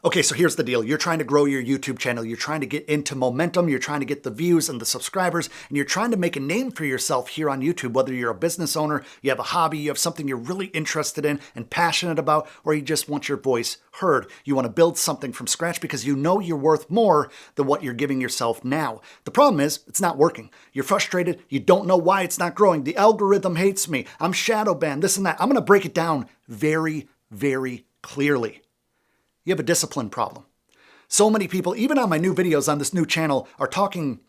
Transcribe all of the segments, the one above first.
Okay, so here's the deal. You're trying to grow your YouTube channel. You're trying to get into momentum. You're trying to get the views and the subscribers, and you're trying to make a name for yourself here on YouTube, whether you're a business owner, you have a hobby, you have something you're really interested in and passionate about, or you just want your voice heard. You want to build something from scratch because you know you're worth more than what you're giving yourself now. The problem is it's not working. You're frustrated. You don't know why it's not growing. The algorithm hates me. I'm shadow banned, this and that. I'm going to break it down very, very clearly. You have a discipline problem. So many people, even on my new videos on this new channel, are talking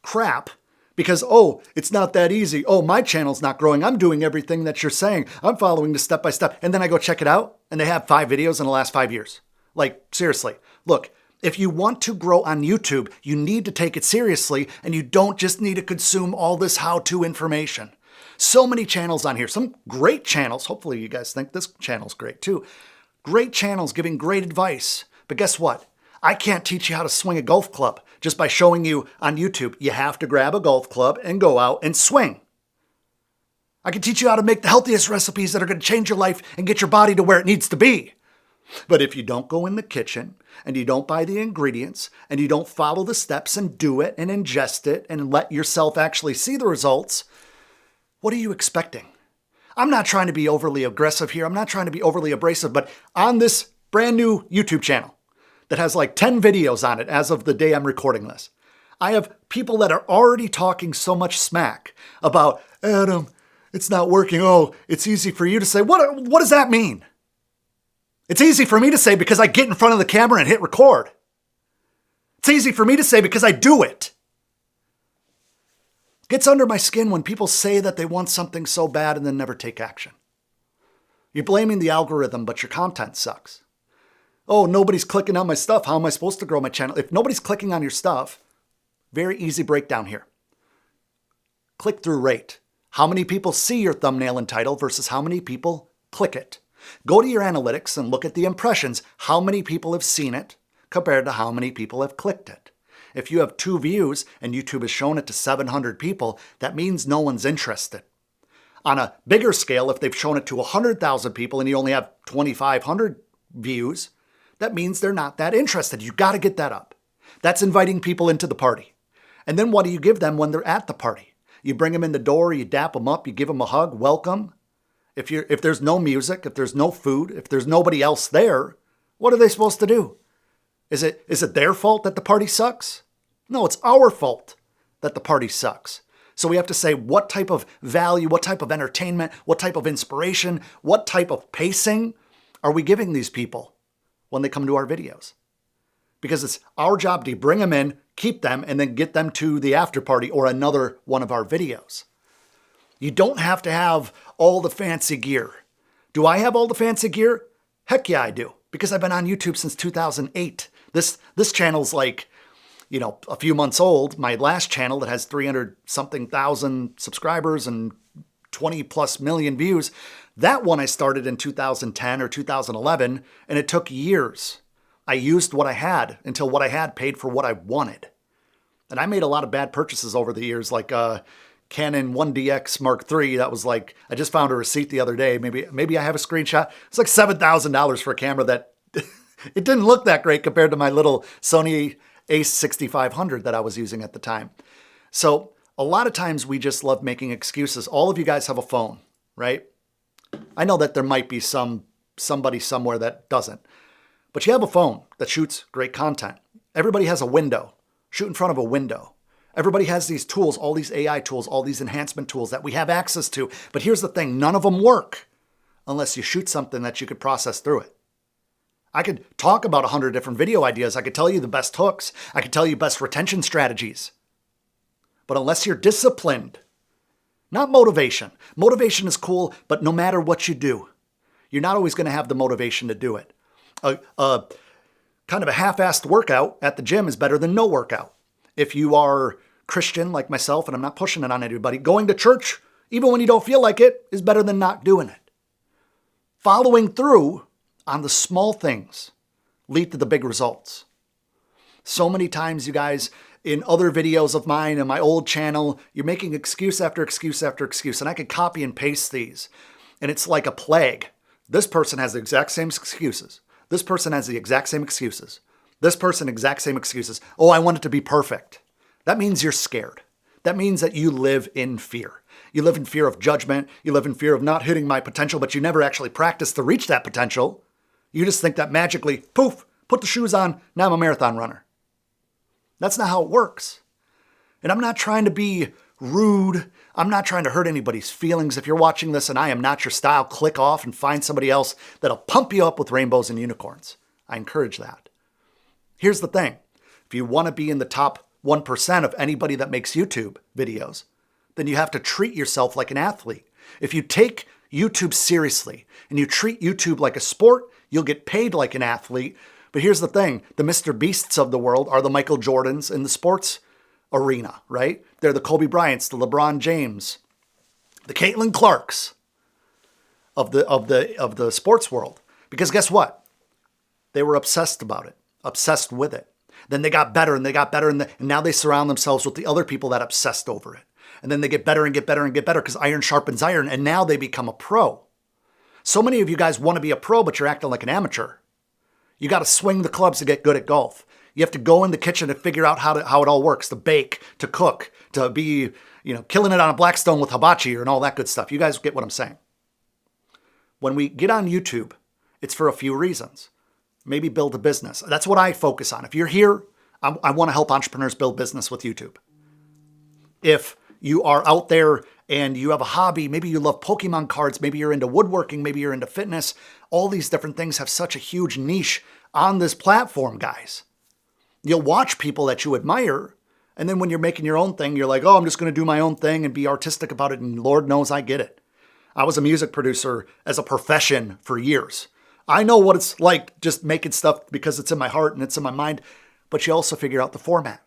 crap because, oh, it's not that easy. Oh, my channel's not growing. I'm doing everything that you're saying. I'm following the step by step. And then I go check it out and they have 5 videos in the last 5 years. Like, seriously. Look, if you want to grow on YouTube, you need to take it seriously and you don't just need to consume all this how-to information. So many channels on here, some great channels. Hopefully you guys think this channel's great too. Great channels giving great advice. But guess what? I can't teach you how to swing a golf club just by showing you on YouTube. You have to grab a golf club and go out and swing. I can teach you how to make the healthiest recipes that are going to change your life and get your body to where it needs to be. But if you don't go in the kitchen and you don't buy the ingredients and you don't follow the steps and do it and ingest it and let yourself actually see the results, what are you expecting? I'm not trying to be overly aggressive here. I'm not trying to be overly abrasive, but on this brand new YouTube channel that has like 10 videos on it as of the day I'm recording this, I have people that are already talking so much smack about, Adam, it's not working. Oh, it's easy for you to say. What does that mean? It's easy for me to say because I get in front of the camera and hit record. It's easy for me to say because I do it. Gets under my skin when people say that they want something so bad and then never take action. You're blaming the algorithm, but your content sucks. Oh, nobody's clicking on my stuff. How am I supposed to grow my channel? If nobody's clicking on your stuff, very easy breakdown here. Click-through rate. How many people see your thumbnail and title versus how many people click it? Go to your analytics and look at the impressions. How many people have seen it compared to how many people have clicked it? If you have 2 views and YouTube has shown it to 700 people, that means no one's interested. On a bigger scale, if they've shown it to 100,000 people and you only have 2,500 views, that means they're not that interested. You got to get that up. That's inviting people into the party. And then what do you give them when they're at the party? You bring them in the door, you dap them up, you give them a hug, welcome. If there's no music, if there's no food, if there's nobody else there, what are they supposed to do? Is it their fault that the party sucks? No, it's our fault that the party sucks. So we have to say what type of value, what type of entertainment, what type of inspiration, what type of pacing are we giving these people when they come to our videos? Because it's our job to bring them in, keep them, and then get them to the after party or another one of our videos. You don't have to have all the fancy gear. Do I have all the fancy gear? Heck yeah, I do. Because I've been on YouTube since 2008. This channel's like, a few months old. My last channel that has 300-something thousand subscribers and 20+ million views, that one I started in 2010 or 2011, and it took years. I used what I had until what I had paid for what I wanted. And I made a lot of bad purchases over the years, like Canon 1DX Mark III. That was like, I just found a receipt the other day. Maybe I have a screenshot. It's like $7,000 for a camera that it didn't look that great compared to my little Sony A6500 that I was using at the time. So a lot of times we just love making excuses. All of you guys have a phone, right? I know that there might be somebody somewhere that doesn't, but you have a phone that shoots great content. Everybody has a window. Shoot in front of a window. Everybody has these tools, all these AI tools, all these enhancement tools that we have access to. But here's the thing, none of them work unless you shoot something that you could process through it. I could talk about 100 different video ideas. I could tell you the best hooks. I could tell you best retention strategies. But unless you're disciplined, not motivation. Motivation is cool, but no matter what you do, you're not always going to have the motivation to do it. Kind of a half-assed workout at the gym is better than no workout. If you are Christian like myself, and I'm not pushing it on anybody, going to church, even when you don't feel like it, is better than not doing it. Following through on the small things lead to the big results. So many times, you guys, in other videos of mine and my old channel, you're making excuse after excuse after excuse, and I could copy and paste these, and it's like a plague. This person has the exact same excuses. This person has the exact same excuses. This person, exact same excuses. Oh, I want it to be perfect. That means you're scared. That means that you live in fear. You live in fear of judgment. You live in fear of not hitting my potential, but you never actually practice to reach that potential. You just think that magically, poof, put the shoes on, now I'm a marathon runner. That's not how it works. And I'm not trying to be rude. I'm not trying to hurt anybody's feelings. If you're watching this and I am not your style, click off and find somebody else that'll pump you up with rainbows and unicorns. I encourage that. Here's the thing. If you want to be in the top 1% of anybody that makes YouTube videos, then you have to treat yourself like an athlete. If you take YouTube seriously and you treat YouTube like a sport, you'll get paid like an athlete. But here's the thing. The Mr. Beasts of the world are the Michael Jordans in the sports arena, right? They're the Kobe Bryants, the LeBron James, the Caitlin Clarks of the sports world. Because guess what? They were obsessed about it, obsessed with it. Then they got better and they got better, and now they surround themselves with the other people that obsessed over it. And then they get better and get better and get better because iron sharpens iron, and now they become a pro. So many of you guys want to be a pro, but you're acting like an amateur. You got to swing the clubs to get good at golf. You have to go in the kitchen to figure out how it all works, to bake, to cook, to be, killing it on a Blackstone with hibachi and all that good stuff. You guys get what I'm saying. When we get on YouTube, it's for a few reasons. Maybe build a business. That's what I focus on. If you're here, I want to help entrepreneurs build business with YouTube. If you are out there and you have a hobby, maybe you love Pokemon cards, maybe you're into woodworking, maybe you're into fitness, all these different things have such a huge niche on this platform, guys. You'll watch people that you admire, and then when you're making your own thing, you're like, oh, I'm just going to do my own thing and be artistic about it, and Lord knows I get it. I was a music producer as a profession for years. I know what it's like just making stuff because it's in my heart and it's in my mind, but you also figure out the format.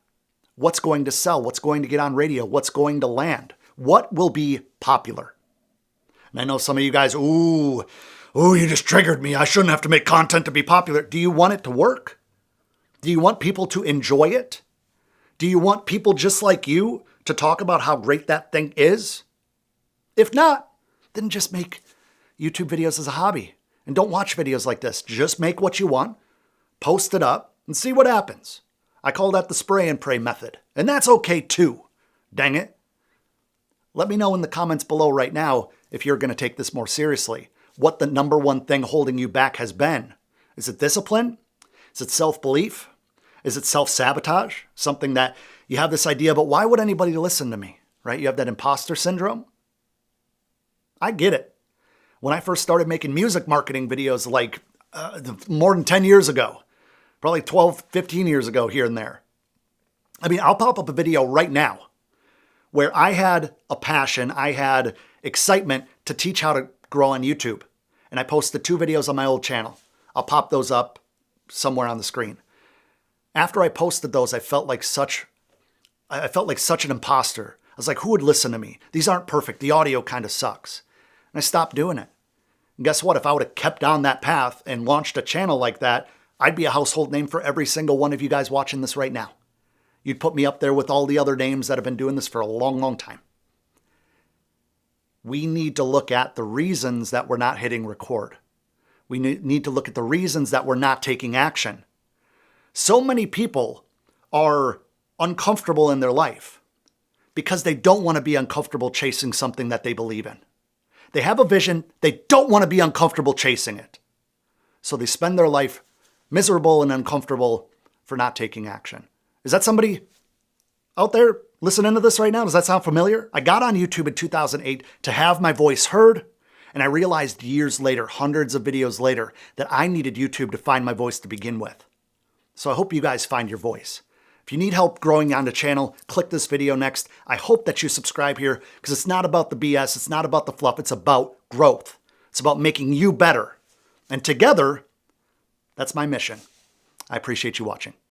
What's going to sell? What's going to get on radio? What's going to land? What will be popular? And I know some of you guys, ooh, you just triggered me. I shouldn't have to make content to be popular. Do you want it to work? Do you want people to enjoy it? Do you want people just like you to talk about how great that thing is? If not, then just make YouTube videos as a hobby. And don't watch videos like this. Just make what you want, post it up, and see what happens. I call that the spray and pray method. And that's okay too. Dang it. Let me know in the comments below right now if you're going to take this more seriously. What the number one thing holding you back has been. Is it discipline? Is it self-belief? Is it self-sabotage? Something that you have this idea, but why would anybody listen to me? Right? You have that imposter syndrome. I get it. When I first started making music marketing videos like more than 10 years ago, probably 12, 15 years ago here and there. I mean, I'll pop up a video right now where I had a passion, I had excitement to teach how to grow on YouTube. And I posted 2 videos on my old channel. I'll pop those up somewhere on the screen. After I posted those, I felt like such an imposter. I was like, who would listen to me? These aren't perfect. The audio kind of sucks. And I stopped doing it. And guess what? If I would have kept on that path and launched a channel like that, I'd be a household name for every single one of you guys watching this right now. You'd put me up there with all the other names that have been doing this for a long, long time. We need to look at the reasons that we're not hitting record. We need to look at the reasons that we're not taking action. So many people are uncomfortable in their life because they don't want to be uncomfortable chasing something that they believe in. They have a vision. They don't want to be uncomfortable chasing it. So they spend their life miserable and uncomfortable for not taking action. Is that somebody out there listening to this right now? Does that sound familiar? I got on YouTube in 2008 to have my voice heard, and I realized years later, hundreds of videos later, that I needed YouTube to find my voice to begin with. So I hope you guys find your voice. If you need help growing on the channel, click this video next. I hope that you subscribe here because it's not about the BS. It's not about the fluff. It's about growth. It's about making you better. And together, that's my mission. I appreciate you watching.